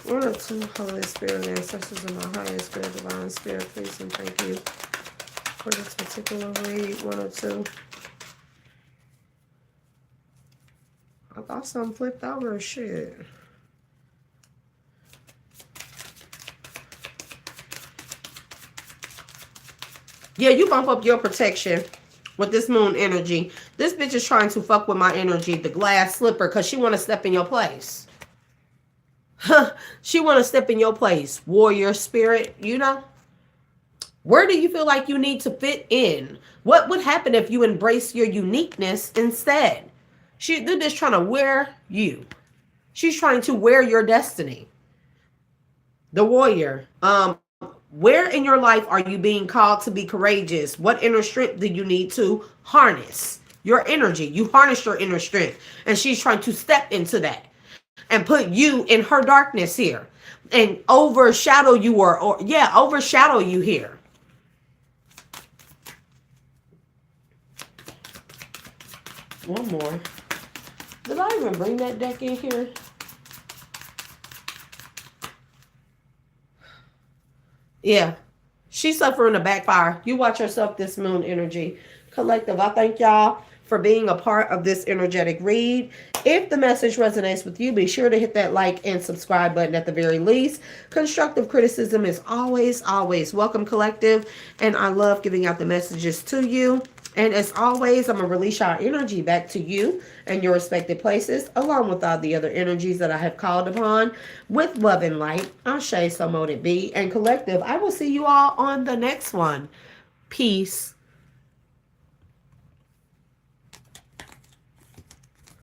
One or two, Holy Spirit, ancestors of my highest good, divine spirit, please and thank you for this particular read. One or two. I thought something flipped over. Shit. Yeah, you bump up your protection with this moon energy. This bitch is trying to fuck with my energy, the glass slipper, because she want to step in your place. She want to step in your place. Warrior spirit, you know? Where do you feel like you need to fit in? What would happen if you embrace your uniqueness instead? They're just trying to wear you. She's trying to wear your destiny. The warrior. Where in your life are you being called to be courageous? What inner strength do you need to harness? Your energy. You harness your inner strength. And she's trying to step into that and put you in her darkness here and overshadow you overshadow you here. One more. Did I even bring that deck in here? Yeah. She's suffering a backfire. You watch yourself, this moon energy. Collective, I thank y'all for being a part of this energetic read. If the message resonates with you, be sure to hit that like and subscribe button at the very least. Constructive criticism is always, always welcome, collective. And I love giving out the messages to you. And as always, I'm going to release our energy back to you and your respective places, along with all the other energies that I have called upon, with love and light. Ashe, so mote it be. And collective, I will see you all on the next one. Peace.